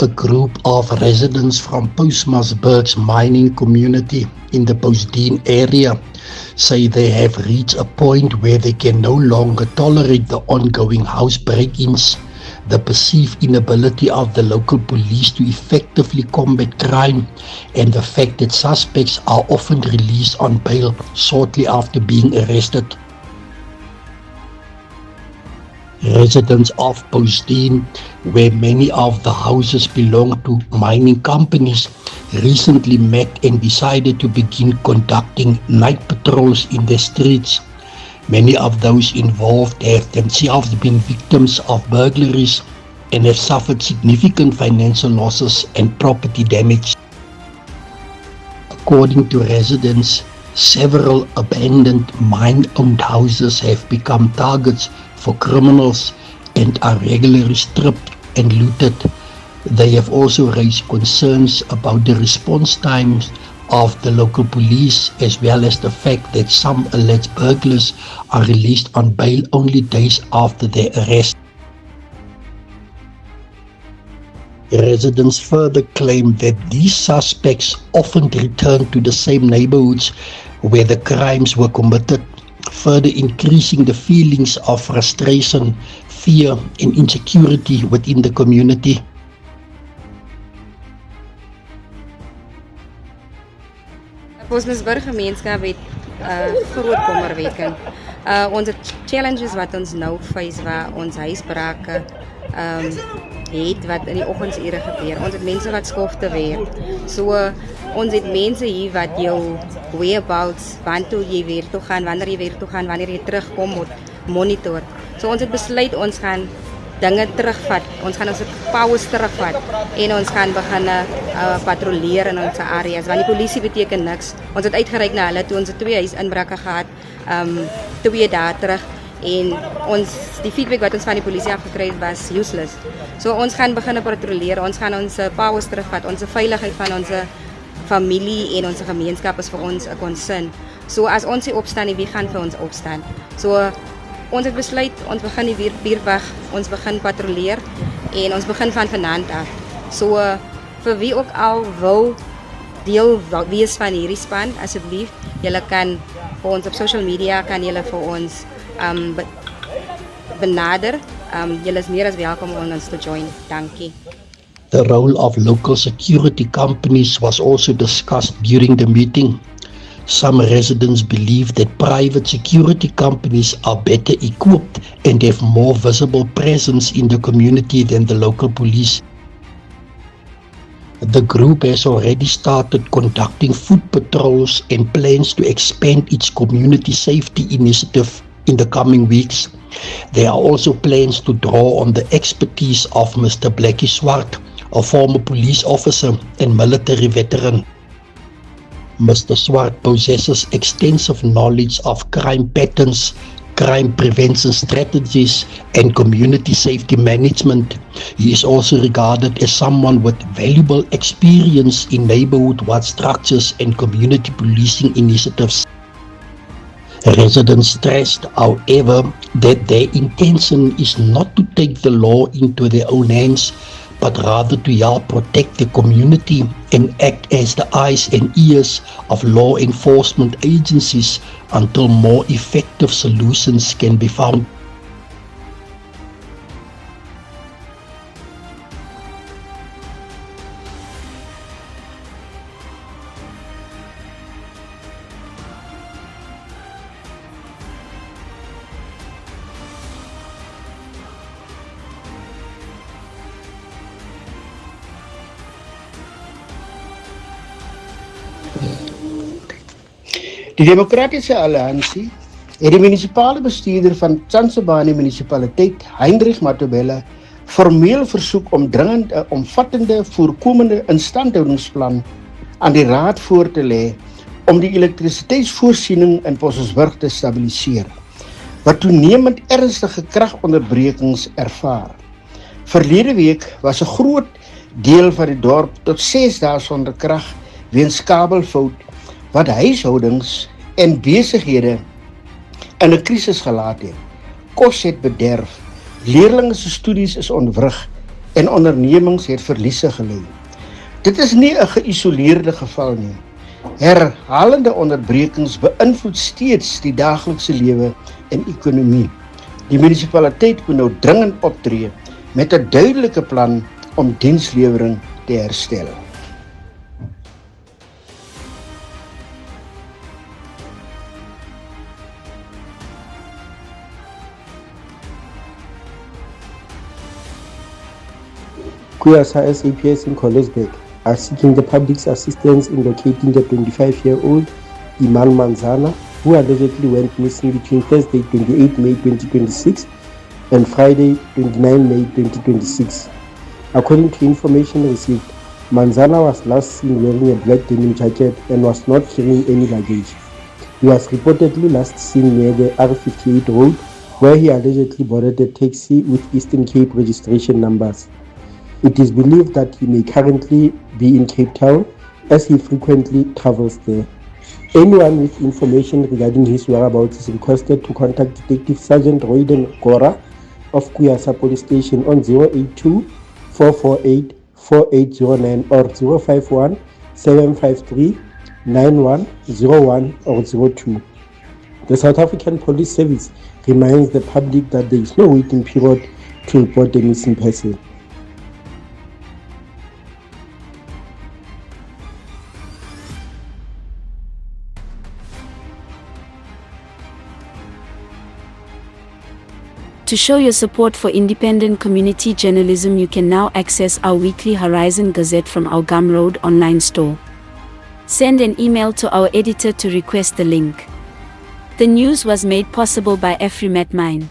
A group of residents from Postmasburg's mining community in the Postdene area say they have reached a point where they can no longer tolerate the ongoing house break-ins, the perceived inability of the local police to effectively combat crime, and the fact that suspects are often released on bail shortly after being arrested. Residents of Postdene, where many of the houses belong to mining companies, recently met and decided to begin conducting night patrols in the streets. Many of those involved have themselves been victims of burglaries and have suffered significant financial losses and property damage. According to residents, several abandoned mine-owned houses have become targets for criminals and are regularly stripped and looted. They have also raised concerns about the response times of the local police, as well as the fact that some alleged burglars are released on bail only days after their arrest. Residents further claim that these suspects often return to the same neighborhoods where the crimes were committed, further increasing the feelings of frustration, fear, and insecurity within the community. Postmasburg gemeenskap het groot kommerwekkend. Ons challenges wat ons nou face waar ons huisbrake het wat in die oggendure gebeur. Ons het mense wat skofte werk. So ons het mense hier wat jou whereabouts, wanneer jy weer toe gaan, wanneer jy weer toe gaan, wanneer jy terugkom moet monitor. So ons het besluit ons gaan dinge terugvat. Ons gaan ons powers terugvat en ons gaan begin patrolleer in ons areas. Want die polisie beteken niks. Ons het uitgereik na hulle toe ons 2 huisinbrake gehad 2 dae terug. En die feedback wat ons van die polisie afgekry het was useless. So ons gaan begin patrolleer, ons gaan ons powers terugvat, ons veiligheid van ons familie en ons gemeenskap is vir ons 'n concern. So as ons hier opstaan, wie gaan vir ons opstaan? So ons het besluit, ons begin die buurtwag, ons begin patrolleer en ons begin van vanaand af. So vir wie ook al wil deel wees van hierdie span, asseblief, julle kan vir ons op social media, kan julle vir ons benader. Julle is meer as welkom om ons te join. Dankie. The role of local security companies was also discussed during the meeting. Some residents believe that private security companies are better equipped and have more visible presence in the community than the local police. The group has already started conducting foot patrols and plans to expand its community safety initiative in the coming weeks. There are also plans to draw on the expertise of Mr. Blackie Swart, a former police officer and military veteran. Mr. Swart possesses extensive knowledge of crime patterns, crime prevention strategies, and community safety management. He is also regarded as someone with valuable experience in neighborhood watch structures and community policing initiatives. Residents stressed, however, that their intention is not to take the law into their own hands, but rather to help protect the community and act as the eyes and ears of law enforcement agencies until more effective solutions can be found. Die Demokratiese Alliansie het die munisipale bestuurder van Tsansebane munisipaliteit, Heinrich Matobela, formeel versoek om dringend 'n omvattende voorkomende instandhoudingsplan aan die raad voor te lê om die elektrisiteitsvoorsiening in Postmasburg te stabiliseer, wat toenemend ernstige kragonderbrekings ervaar. Verlede week was 'n groot deel van die dorp tot 6 dae sonder krag weens kabelfout, wat huishoudings en besighede in 'n krisis gelaat het. Kos het bederf, leerlinge se studies is ontwrig en ondernemings het verliese gely. Dit is nie 'n geïsoleerde geval nie. Herhalende onderbrekings beïnvloed steeds die daaglikse lewe en ekonomie. Die munisipaliteit moet nou dringend optree met 'n duidelike plan om dienslewering te herstel. Kuyasa SAPS in Colesberg are seeking the public's assistance in locating the 25-year-old Iman Manzana, who allegedly went missing between Thursday 28 May 2026 and Friday 29 May 2026. According to information received, Manzana was last seen wearing a black denim jacket and was not carrying any luggage. He was reportedly last seen near the R58 road, where he allegedly boarded a taxi with Eastern Cape registration numbers. It is believed that he may currently be in Cape Town, as he frequently travels there. Anyone with information regarding his whereabouts is requested to contact Detective Sergeant Royden Gora of Kuyasa Police Station on 082 448 4809 or 051 753 9101 or 02. The South African Police Service reminds the public that there is no waiting period to report a missing person. To show your support for independent community journalism, you can now access our weekly Horizon Gazette from our Gumroad online store. Send an email to our editor to request the link. The news was made possible by Afrimat Mine.